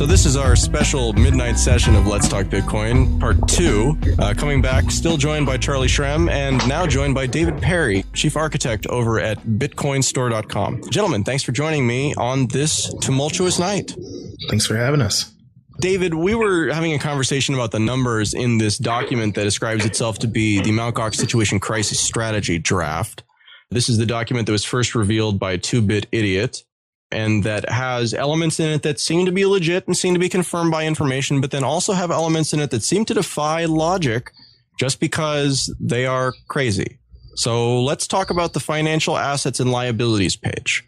So this is our special midnight session of Let's Talk Bitcoin, part 2. Coming back, still joined by Charlie Shrem, and now joined by David Perry, chief architect over at bitcoinstore.com. Gentlemen, thanks for joining me on this tumultuous night. Thanks for having us. David, we were having a conversation about the numbers in this document that describes itself to be the Mt. Gox Situation Crisis Strategy Draft. This is the document that was first revealed by 2-Bit Idiot, and that has elements in it that seem to be legit and seem to be confirmed by information, but then also have elements in it that seem to defy logic just because they are crazy. So let's talk about the financial assets and liabilities page.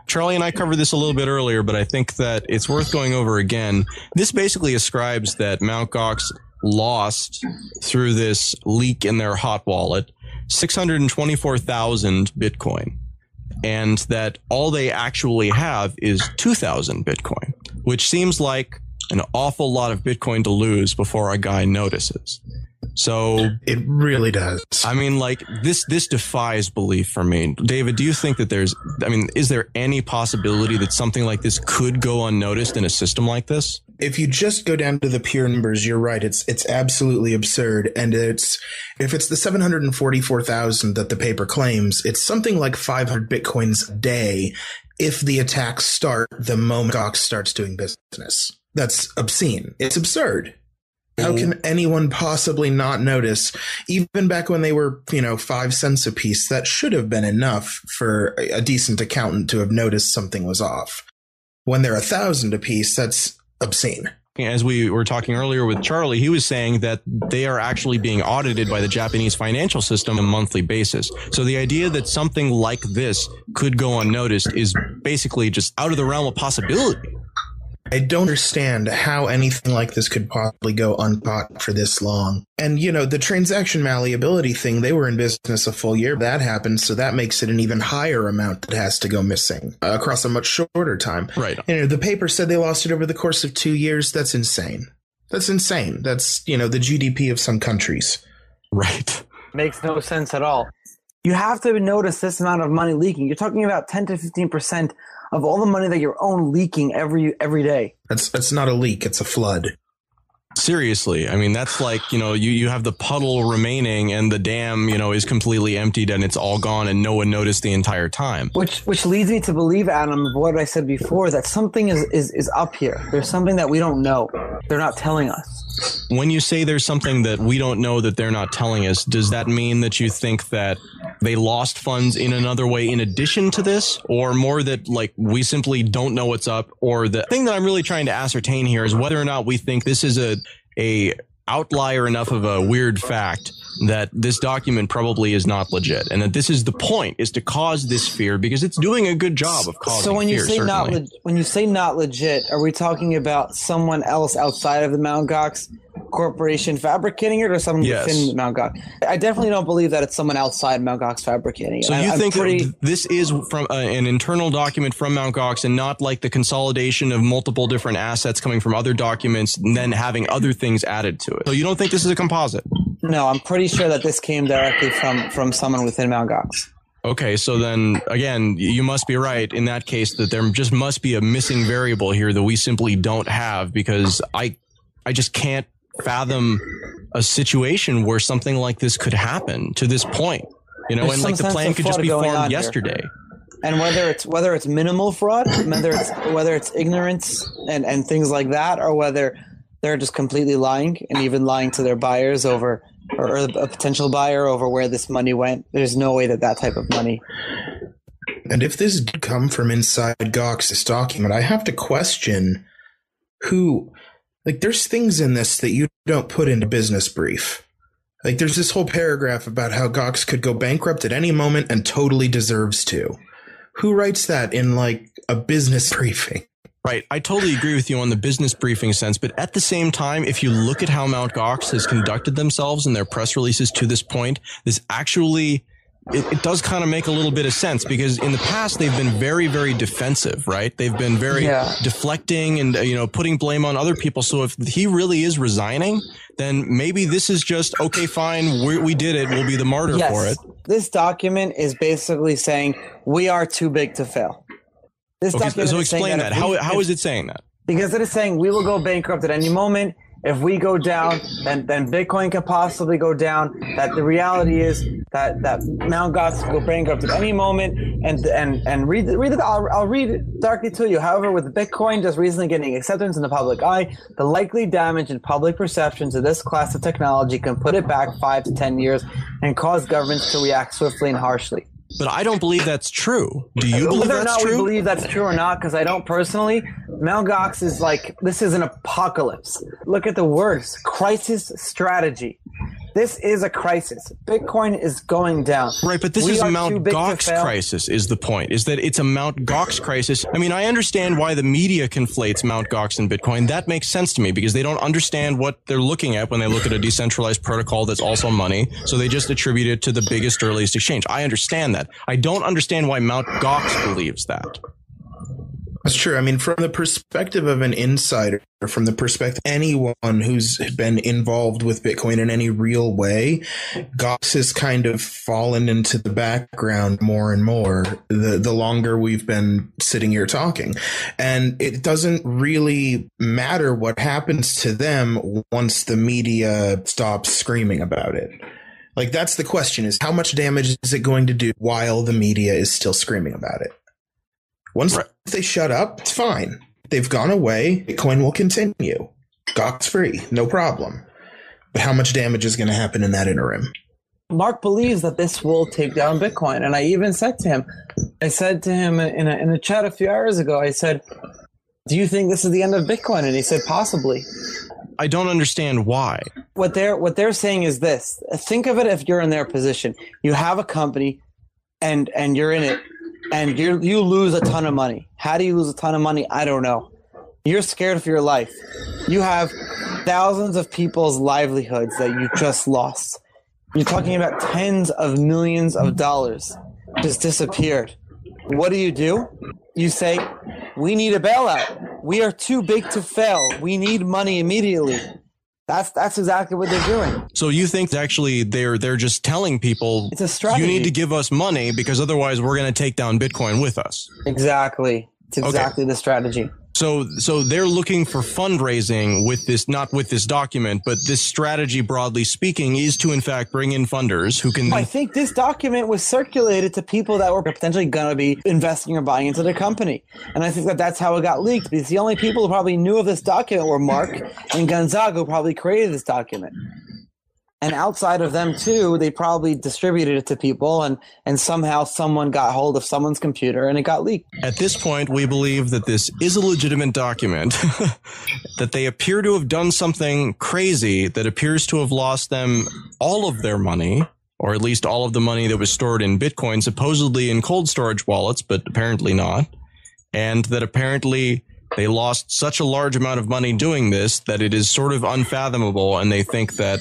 Charlie and I covered this a little bit earlier, but I think that it's worth going over again. This basically ascribes that Mt. Gox lost, through this leak in their hot wallet, 624,000 Bitcoin. And that all they actually have is 2,000 Bitcoin, which seems like an awful lot of Bitcoin to lose before a guy notices. So it really does. I mean, like, this defies belief for me. David, do you think that is there any possibility that something like this could go unnoticed in a system like this? If you just go down to the pure numbers, you're right. It's absolutely absurd. And if it's the 744,000 that the paper claims, it's something like 500 Bitcoins a day if the attacks start the moment Gox starts doing business. That's obscene. It's absurd. How can anyone possibly not notice? Even back when they were, 5 cents a piece, that should have been enough for a decent accountant to have noticed something was off. When they're 1,000 a piece, that's obscene. As we were talking earlier with Charlie, he was saying that they are actually being audited by the Japanese financial system on a monthly basis. So the idea that something like this could go unnoticed is basically just out of the realm of possibility. I don't understand how anything like this could possibly go uncaught for this long. And, the transaction malleability thing, they were in business a full year. That happened, so that makes it an even higher amount that has to go missing across a much shorter time. Right. The paper said they lost it over the course of 2 years. That's insane. That's insane. That's, the GDP of some countries. Right. Makes no sense at all. You have to notice this amount of money leaking. You're talking about 10 to 15% of all the money that you're own leaking every day. That's not a leak. It's a flood. Seriously. I mean, that's like, you have the puddle remaining and the dam, is completely emptied and it's all gone and no one noticed the entire time. Which leads me to believe, Adam, of what I said before, that something is up here. There's something that we don't know. They're not telling us. When you say there's something that we don't know that they're not telling us, does that mean that you think that they lost funds in another way in addition to this, or more that we simply don't know what's up? Or the thing that I'm really trying to ascertain here is whether or not we think this is a outlier enough of a weird fact that this document probably is not legit, and that this is the point, is to cause this fear because it's doing a good job of causing fear. So when you say when you say not legit, are we talking about someone else outside of the Mt. Gox corporation fabricating it, or someone within Mt. Gox? I definitely don't believe that it's someone outside Mt. Gox fabricating it. So you think that this is from an internal document from Mt. Gox and not like the consolidation of multiple different assets coming from other documents and then having other things added to it? So you don't think this is a composite? No, I'm pretty sure that this came directly from someone within Mt. Gox. Okay, so then, again, you must be right in that case that there just must be a missing variable here that we simply don't have, because I just can't fathom a situation where something like this could happen to this point. And the plan could just be formed yesterday. And whether it's minimal fraud, whether it's ignorance and things like that, or whether they're just completely lying and even lying to their buyers over, or a potential buyer over where this money went. There's no way that type of money. And if this did come from inside Gox's document, I have to question who, there's things in this that you don't put into business brief. There's this whole paragraph about how Gox could go bankrupt at any moment and totally deserves to. Who writes that in a business briefing? Right. I totally agree with you on the business briefing sense. But at the same time, if you look at how Mt. Gox has conducted themselves in their press releases to this point, this actually, it does kind of make a little bit of sense, because in the past, they've been very, very defensive, right? They've been very deflecting and, putting blame on other people. So if he really is resigning, then maybe this is just, okay, fine, we did it. We'll be the martyr for it. This document is basically saying we are too big to fail. This document so explain that. How is it saying that? Because it is saying we will go bankrupt at any moment. If we go down, then Bitcoin can possibly go down. That the reality is that Mt. Gox will go bankrupt at any moment. And read it. I'll read it directly to you. However, with Bitcoin just recently getting acceptance in the public eye, the likely damage in public perceptions of this class of technology can put it back 5 to 10 years and cause governments to react swiftly and harshly. But I don't believe that's true. Do you believe Whether or that's not true? we believe that's true or not, because I don't personally. Mt. Gox is like, this is an apocalypse. Look at the words, crisis strategy. This is a crisis. Bitcoin is going down. Right, but this We is a are Mt. too big to Gox fail. crisis is the point, is that it's a Mt. Gox crisis. I mean, I understand why the media conflates Mt. Gox and Bitcoin. That makes sense to me because they don't understand what they're looking at when they look at a decentralized protocol that's also money. So they just attribute it to the biggest, earliest exchange. I understand that. I don't understand why Mt. Gox believes that. That's true. I mean, from the perspective of an insider, from the perspective of anyone who's been involved with Bitcoin in any real way, Gox has kind of fallen into the background more and more the longer we've been sitting here talking. And it doesn't really matter what happens to them once the media stops screaming about it. Like, that's the question, is how much damage is it going to do while the media is still screaming about it? Once they shut up, it's fine. They've gone away. Bitcoin will continue. Gox free, no problem. But how much damage is going to happen in that interim? Mark believes that this will take down Bitcoin. And I even said to him in a chat a few hours ago, I said, do you think this is the end of Bitcoin? And he said, possibly. I don't understand why. What they're saying is this. Think of it if you're in their position. You have a company and you're in it. And you lose a ton of money. How do you lose a ton of money? I don't know. You're scared for your life. You have thousands of people's livelihoods that you just lost. You're talking about tens of millions of dollars just disappeared. What do? You say, we need a bailout. We are too big to fail. We need money immediately. That's exactly what they're doing. So you think actually they're just telling people, it's a strategy. You need to give us money because otherwise we're going to take down Bitcoin with us. Exactly. It's exactly the strategy. So they're looking for fundraising with this, not with this document, but this strategy, broadly speaking, is to in fact bring in funders who can. I think this document was circulated to people that were potentially going to be investing or buying into the company. And I think that's how it got leaked, because the only people who probably knew of this document were Mark and Gonzaga, who probably created this document. And outside of them too, they probably distributed it to people, and somehow someone got hold of someone's computer and it got leaked. At this point, we believe that this is a legitimate document, that they appear to have done something crazy that appears to have lost them all of their money, or at least all of the money that was stored in Bitcoin, supposedly in cold storage wallets, but apparently not. And that apparently they lost such a large amount of money doing this that it is sort of unfathomable, and they think that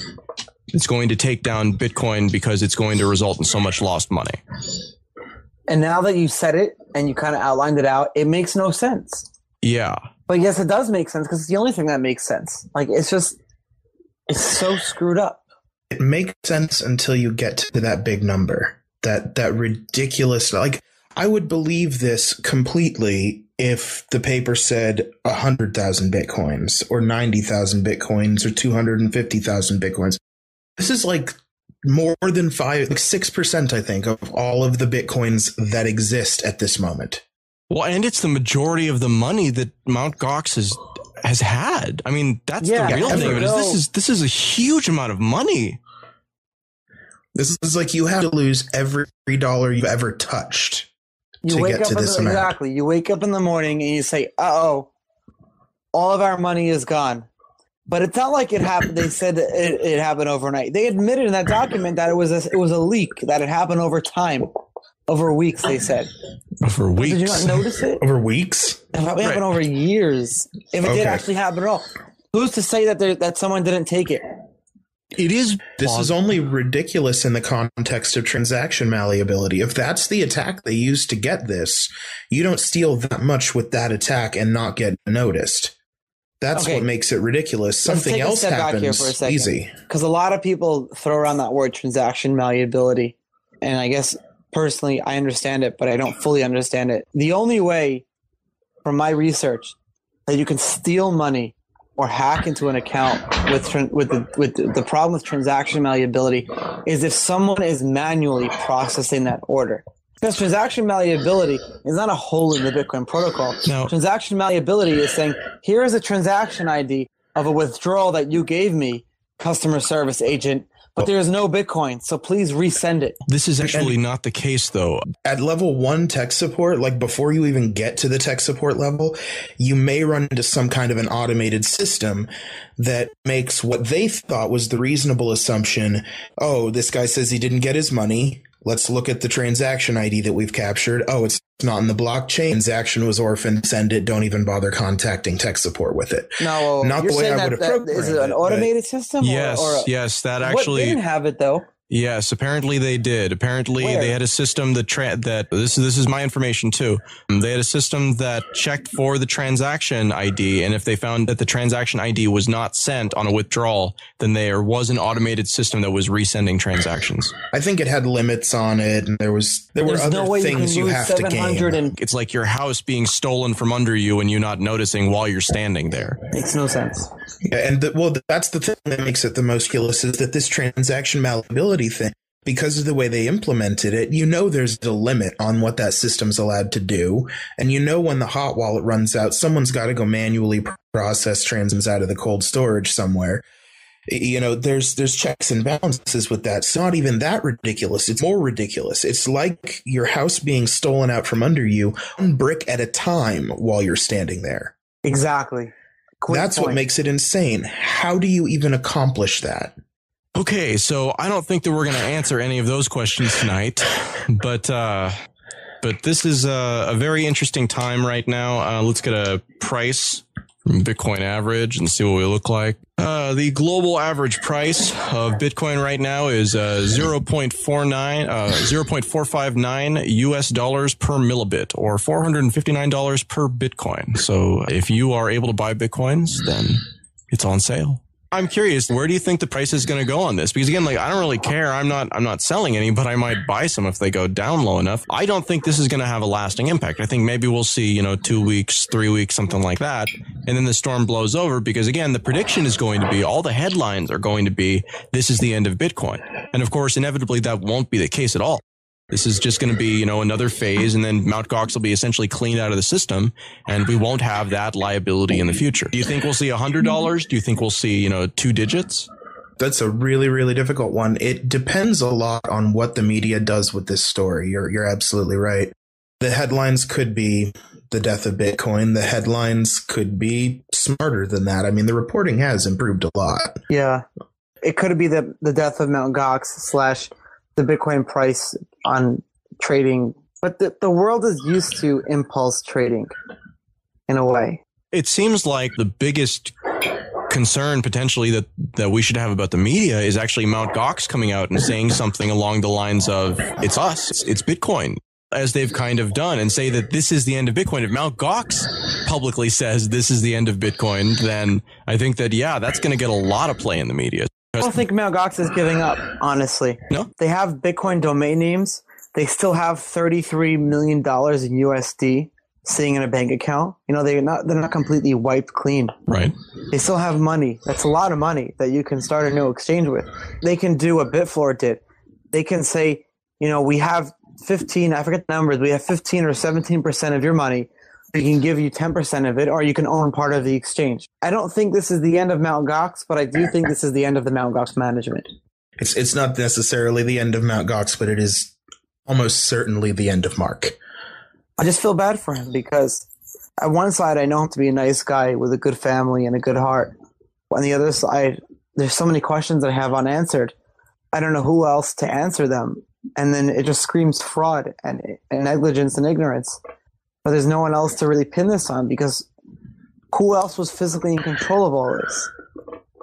it's going to take down Bitcoin because it's going to result in so much lost money. And now that you said it and you kind of outlined it out, it makes no sense. Yeah. But yes, it does make sense because it's the only thing that makes sense. Like, it's so screwed up. It makes sense until you get to that big number, that ridiculous. Like, I would believe this completely if the paper said 100,000 Bitcoins or 90,000 Bitcoins or 250,000 Bitcoins. This is like more than 6%, I think, of all of the Bitcoins that exist at this moment. Well, and it's the majority of the money that Mt. Gox has had. I mean, that's the real thing of it. This is a huge amount of money. This is like you have to lose every dollar you've ever touched to get to this amount. Exactly. You wake up in the morning and you say, uh-oh, all of our money is gone. But it's not like it happened. They said that it happened overnight. They admitted in that document that it was a leak, that it happened over time, over weeks. They said over weeks. Did you not notice it? Over weeks? It probably happened over years. If it did actually happen at all, who's to say that someone didn't take it? It is. This is only ridiculous in the context of transaction malleability. If that's the attack they used to get this, you don't steal that much with that attack and not get noticed. That's what makes it ridiculous. Something else happens easy. Because a lot of people throw around that word transaction malleability. And I guess personally, I understand it, but I don't fully understand it. The only way from my research that you can steal money or hack into an account with the problem with transaction malleability is if someone is manually processing that order. Because transaction malleability is not a hole in the Bitcoin protocol. No. Transaction malleability is saying, here is a transaction ID of a withdrawal that you gave me, customer service agent, but there is no Bitcoin, so please resend it. This is actually not the case, though. At level 1 tech support, like before you even get to the tech support level, you may run into some kind of an automated system that makes what they thought was the reasonable assumption. Oh, this guy says he didn't get his money. Let's look at the transaction ID that we've captured. Oh, it's not in the blockchain. Transaction was orphaned. Send it. Don't even bother contacting tech support with it. No, not the way I would have programmed it. Is it an automated system? Yes, yes, that actually. They didn't have it though. Yes, apparently they did. Apparently they had a system that this is my information too. They had a system that checked for the transaction ID, and if they found that the transaction ID was not sent on a withdrawal, then there was an automated system that was resending transactions. I think it had limits on it, and there were other things you have to gain. It's like your house being stolen from under you and you not noticing while you're standing there. Makes no sense. Yeah, and that's the thing that makes it the most ridiculous is that this transaction malleability thing, because of the way they implemented it, there's a limit on what that system's allowed to do. And when the hot wallet runs out, someone's got to go manually process transactions out of the cold storage somewhere. There's checks and balances with that. It's not even that ridiculous. It's more ridiculous. It's like your house being stolen out from under you, one brick at a time while you're standing there. Exactly. That's what makes it insane. How do you even accomplish that? Okay, so I don't think that we're going to answer any of those questions tonight, but this is a very interesting time right now. Let's get a price from Bitcoin average and see what we look like. The global average price of Bitcoin right now is 0.459 US dollars per millibit, or $459 per Bitcoin. So if you are able to buy Bitcoins, then it's on sale. I'm curious, where do you think the price is going to go on this? Because again, I don't really care. I'm not selling any, but I might buy some if they go down low enough. I don't think this is going to have a lasting impact. I think maybe we'll see, 2 weeks, 3 weeks, something like that. And then the storm blows over because again, the prediction is going to be, all the headlines are going to be, this is the end of Bitcoin. And of course, inevitably that won't be the case at all. This is just going to be, another phase, and then Mt. Gox will be essentially cleaned out of the system, and we won't have that liability in the future. Do you think we'll see $100? Do you think we'll see, 2 digits? That's a really, really difficult one. It depends a lot on what the media does with this story. You're absolutely right. The headlines could be the death of Bitcoin. The headlines could be smarter than that. I mean, the reporting has improved a lot. Yeah. It could be the death of Mt. Gox / the Bitcoin price on trading. But the world is used to impulse trading in a way. It seems like the biggest concern potentially that we should have about the media is actually Mt. Gox coming out and saying something along the lines of, it's us, it's Bitcoin, as they've kind of done, and say that this is the end of Bitcoin. If Mt. Gox publicly says this is the end of Bitcoin, then I think that, that's going to get a lot of play in the media. I don't think Mt. Gox is giving up, honestly. No? They have Bitcoin domain names. They still have $33 million in USD sitting in a bank account. They're not completely wiped clean. Right. They still have money. That's a lot of money that you can start a new exchange with. They can do what Bitfloor did. They can say, we have 15, I forget the numbers, we have 15 or 17% of your money. We can give you 10% of it, or you can own part of the exchange. I don't think this is the end of Mt. Gox, but I do think this is the end of the Mt. Gox management. It's not necessarily the end of Mt. Gox, but it is almost certainly the end of Mark. I just feel bad for him because on one side, I know him to be a nice guy with a good family and a good heart. On the other side, there's so many questions that I have unanswered. I don't know who else to answer them. And then it just screams fraud and negligence and ignorance. But there's no one else to really pin this on because who else was physically in control of all this?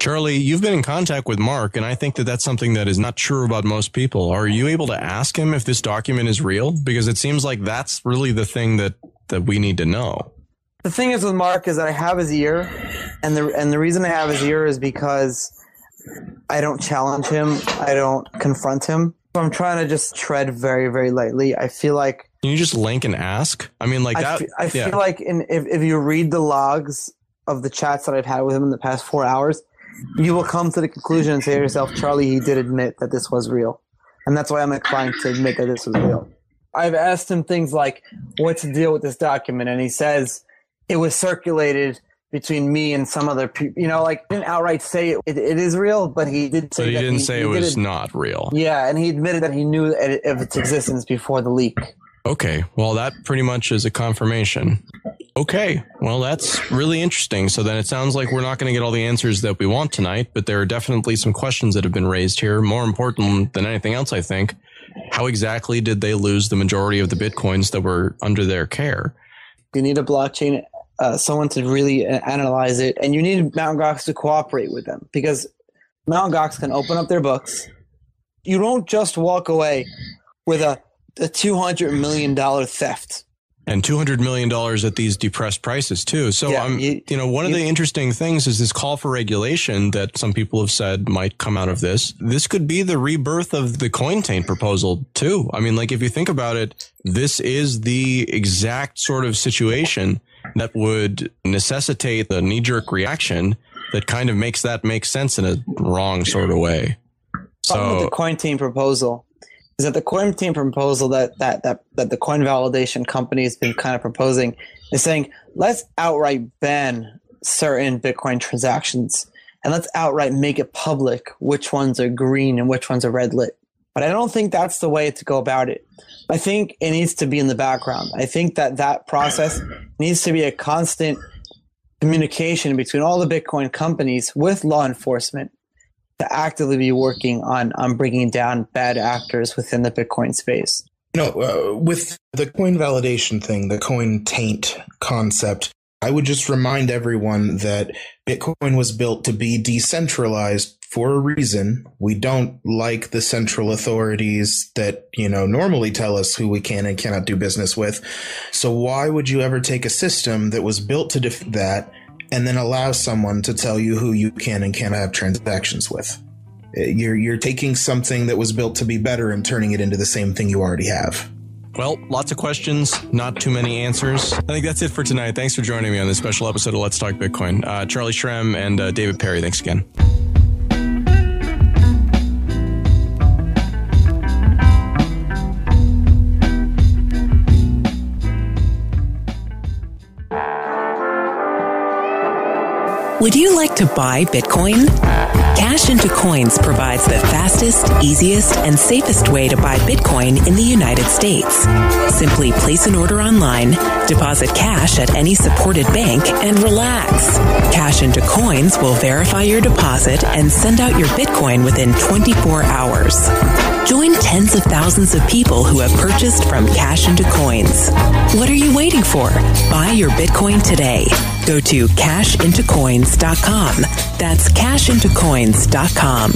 Charlie, you've been in contact with Mark, and I think that that's something that is not true about most people. Are you able to ask him if this document is real? Because it seems like that's really the thing that we need to know. The thing is with Mark is that I have his ear, and the reason I have his ear is because I don't challenge him. I don't confront him. So I'm trying to just tread very, very lightly. I feel like Can you just link and ask? I mean, like that. I feel like if you read the logs of the chats that I've had with him in the past 4 hours, you will come to the conclusion and say to yourself, Charlie, he did admit that this was real. And that's why I'm inclined to admit that this was real. I've asked him things like, what's the deal with this document? And he says it was circulated between me and some other people. You know, like, didn't outright say it is real, but he did say but he didn't say it was not real. Yeah, and he admitted that he knew of its existence before the leak. Okay, well, that pretty much is a confirmation. Okay, well, that's really interesting. So then it sounds like we're not going to get all the answers that we want tonight, but there are definitely some questions that have been raised here. More important than anything else, I think, how exactly did they lose the majority of the Bitcoins that were under their care? You need a blockchain, someone to really analyze it, and you need Mt. Gox to cooperate with them, because Mt. Gox can open up their books. You don't just walk away with a $200 million theft. And $200 million at these depressed prices too. So one of the interesting things is this call for regulation that some people have said might come out of this. This could be the rebirth of the coin taint proposal too. I mean, like, if you think about it, this is the exact sort of situation that would necessitate the knee-jerk reaction that kind of makes that make sense in a wrong sort of way. So the coin taint proposal is that the coin taint proposal that the coin validation company has been kind of proposing is saying, let's outright ban certain Bitcoin transactions and let's outright make it public which ones are green and which ones are red lit. But I don't think that's the way to go about it. I think it needs to be in the background. I think that process needs to be a constant communication between all the Bitcoin companies with law enforcement to actively be working on bringing down bad actors within the Bitcoin space. With the coin validation thing, the coin taint concept, I would just remind everyone that Bitcoin was built to be decentralized for a reason. We don't like the central authorities that, normally tell us who we can and cannot do business with. So why would you ever take a system that was built to defeat that and then allow someone to tell you who you can and cannot have transactions with? You're taking something that was built to be better and turning it into the same thing you already have. Well, lots of questions, not too many answers. I think that's it for tonight. Thanks for joining me on this special episode of Let's Talk Bitcoin. Charlie Shrem and David Perry, thanks again. Would you like to buy Bitcoin? Cash into Coins provides the fastest, easiest, and safest way to buy Bitcoin in the United States. Simply place an order online, deposit cash at any supported bank, and relax. Cash into Coins will verify your deposit and send out your Bitcoin within 24 hours. Join tens of thousands of people who have purchased from Cash into Coins. What are you waiting for? Buy your Bitcoin today. Go to cashintocoins.com. That's cashintocoins.com.